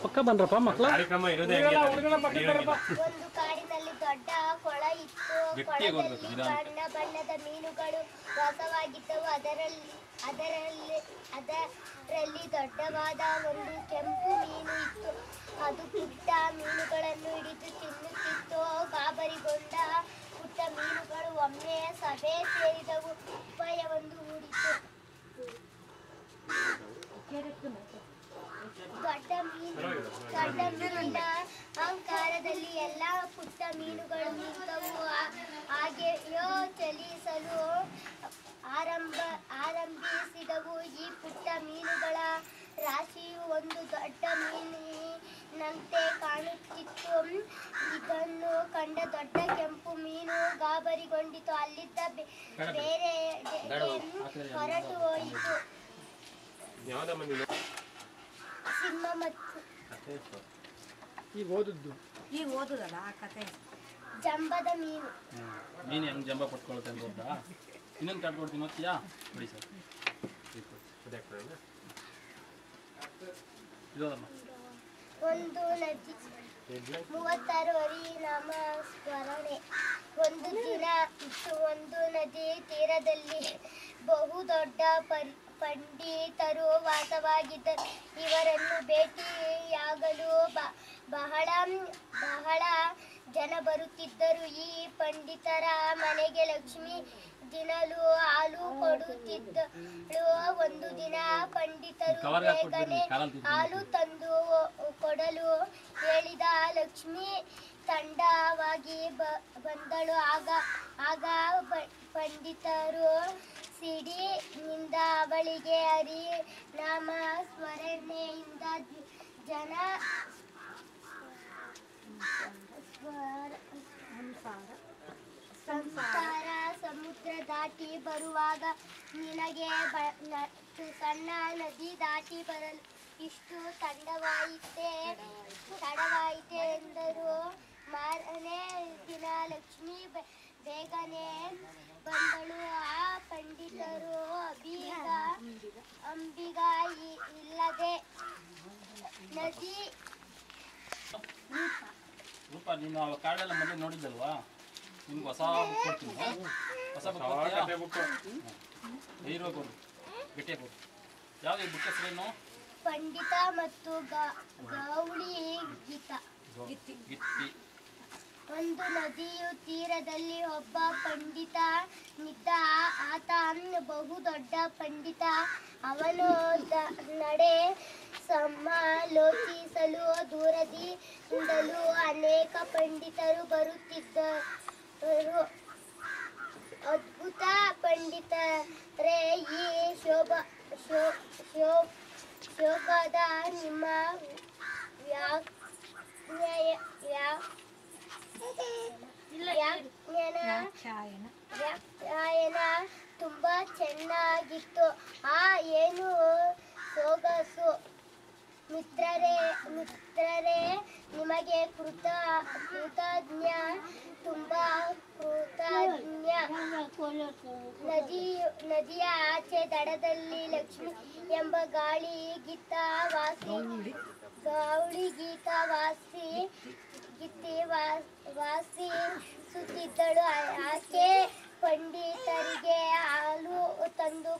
ಪಕ್ಕ ಬನ್ರಪ್ಪ ಮಕ್ಕಳ. ಒಂದು ಕಾಡಿನಲ್ಲಿ ದೊಡ್ಡ ಕೊಳ ಇತ್ತು. ಕೊಳದಲ್ಲಿ ಬಣ್ಣ ಬಣ್ಣದ ಮೀನುಗಳು ವಾಸವಾಗಿದ್ದವು. ಅದರಲ್ಲಿ ದೊಡ್ಡವಾದ ಒಂದು ಕೆಂಪು ಮೀನು ಇತ್ತು. ಅದು ಪುಟ್ಟ ಮೀನುಗಳನ್ನು ಹಿಡಿದು ತಿನ್ನುತ್ತಿತ್ತು. ಗಾಬರಿಗೊಂಡ ಪುಟ್ಟ ಮೀನುಗಳು ಒಮ್ಮೆ ಸಭೆ ಸೇರಿದವು. ಉಪಾಯವೊಂದು ಹೂಡಿತು. ದೊಡ್ಡ ಮೀನಿನ ಅಹಂಕಾರದಲ್ಲಿ ಎಲ್ಲ ಪುಟ್ಟ ಮೀನುಗಳು ನಿಂತವು. ಹಾಗೆಯೋ ಚಲಿಸಲು ಆರಂಭಿಸಿದವು. ಈ ಪುಟ್ಟ ಮೀನುಗಳ ರಾಶಿಯು ಒಂದು ದೊಡ್ಡ ಮೀನಿನಂತೆ ಕಾಣುತ್ತಿತ್ತು. ಇದನ್ನು ಕಂಡ ದೊಡ್ಡ ಕೆಂಪು ಮೀನು ಗಾಬರಿಗೊಂಡಿತು. ಅಲ್ಲಿದ್ದ ಬೇರೆ ಹೊರಟು ಹೋಯಿತು. ಸಿಂಹ ಮತ್ತು ಈಗ ಓದುದಲ್ಲ ಆ ಕತೆ. ಜಂಬದ ಮೀನು. ಮೀನು ಹೆಂಗ್ ಜಂಬ ಪಟ್ಕೊಳುತ್ತೆ ಅಂತ ಗೊತ್ತಾ? ಇನ್ನೊಂದು ಕಾರ್ಡ್ ಕೊಡ್ತೀನಿ, ಓದ್ತೀಯಾ? ಬಿಡಿ ಸರ್. ಒಂದು ನದಿ 36 ಹರಿನಾಮ ಸ್ಮರಣೆ. ಒಂದು ದಿನ ಇತ್ತು. ಒಂದು ನದಿ ತೀರದಲ್ಲಿ ಬಹುದೊಡ್ಡ ಪಂಡಿತರು ವಾಸವಾಗಿದ್ದರು. ಇವರನ್ನು ಭೇಟಿಯಾಗಲು ಬಹಳ ಜನ ಬರುತ್ತಿದ್ದರು. ಈ ಪಂಡಿತರ ಮನೆಗೆ ಲಕ್ಷ್ಮಿ ದಿನಲೂ ಹಾಲು ಕೊಡುತ್ತಿದ್ದಳು. ಒಂದು ದಿನ ಪಂಡಿತರು ಬೇಗನೆ ಹಾಲು ತಂದು ಕೊಡಲು ಹೇಳಿದ. ಲಕ್ಷ್ಮಿ ತಂಡವಾಗಿ ಬಂದಳು. ಆಗ ಪಂಡಿತರು ಸಿಡಿನಿಂದ ಅವಳಿಗೆ ಹರಿನಾಮ ಸ್ಮರಣೆಯಿಂದ ಸಂಸಾರ ಸಮುದ್ರ ದಾಟಿ ಬರುವಾಗ ನಿನಗೆ ಸಣ್ಣ ನದಿ ದಾಟಿ ಬರಲು ಇಷ್ಟು ತಡವಾಯಿತೆ ಎಂದರು. ಮಾರನೇ ದಿನ ಲಕ್ಷ್ಮಿ ಬೇಗನೆ ಬಂದಳು. ಆ ಪಂಡಿತರು ಅಂಬಿಗ ಇಲ್ಲದೆ ನದಿ ರೂಪ, ನೀನು ಆ ಕಾರ್ಡೆಲ್ಲ ಮೊದಲು ನೋಡಿದ್ದಲ್ವಾ? ನಿಮ್ಗೆ ಹೊಸ ಬುಕ್ ಕೊಡ್ತೀನಿ. ಹೊಸ ಬುಕ್ ಹೀರೋ ಕೊಡು, ಗಟ್ಟಿಯಾಗಿ ಕೊಡು. ಯಾವ್ದು ಈ ಬುಕ್ ಹೆಸರೇನು? ಪಂಡಿತ ಮತ್ತು ಗೌಳಿ ಗಿತ್ತಿ. ಒಂದು ನದಿಯು ತೀರದಲ್ಲಿ ಒಬ್ಬ ಪಂಡಿತ ನಿಂತ. ಆತ ಬಹುದೊಡ್ಡ ಪಂಡಿತ. ಅವನು ನಡೆ ಸಮಾಲೋಚಿಸಲು ದೂರದಿಂದಲೂ ಅನೇಕ ಪಂಡಿತರು ಬರುತ್ತಿದ್ದರು. ಅದ್ಭುತ ಪಂಡಿತರೇ, ಈ ಶೋಕದ ನಿಮ್ಮ ವ್ಯಾಖ್ಯಾನ ತುಂಬಾ ಚೆನ್ನಾಗಿತ್ತು. ಏನು ಸೊಗಸು. ಮಿತ್ರರೇ, ನಿಮಗೆ ಕೃತಜ್ಞ, ತುಂಬಾ ಕೃತಜ್ಞ. ನದಿಯ ಆಚೆ ದಡದಲ್ಲಿ ಲಕ್ಷ್ಮಿ ಎಂಬ ಗೌಳಿ ಗೀತ ವಾಸಿಸುತ್ತಿದ್ದಳು. ಆಕೆ ಪಂಡಿತರಿಗೆ ಹಾಲು ತಂದು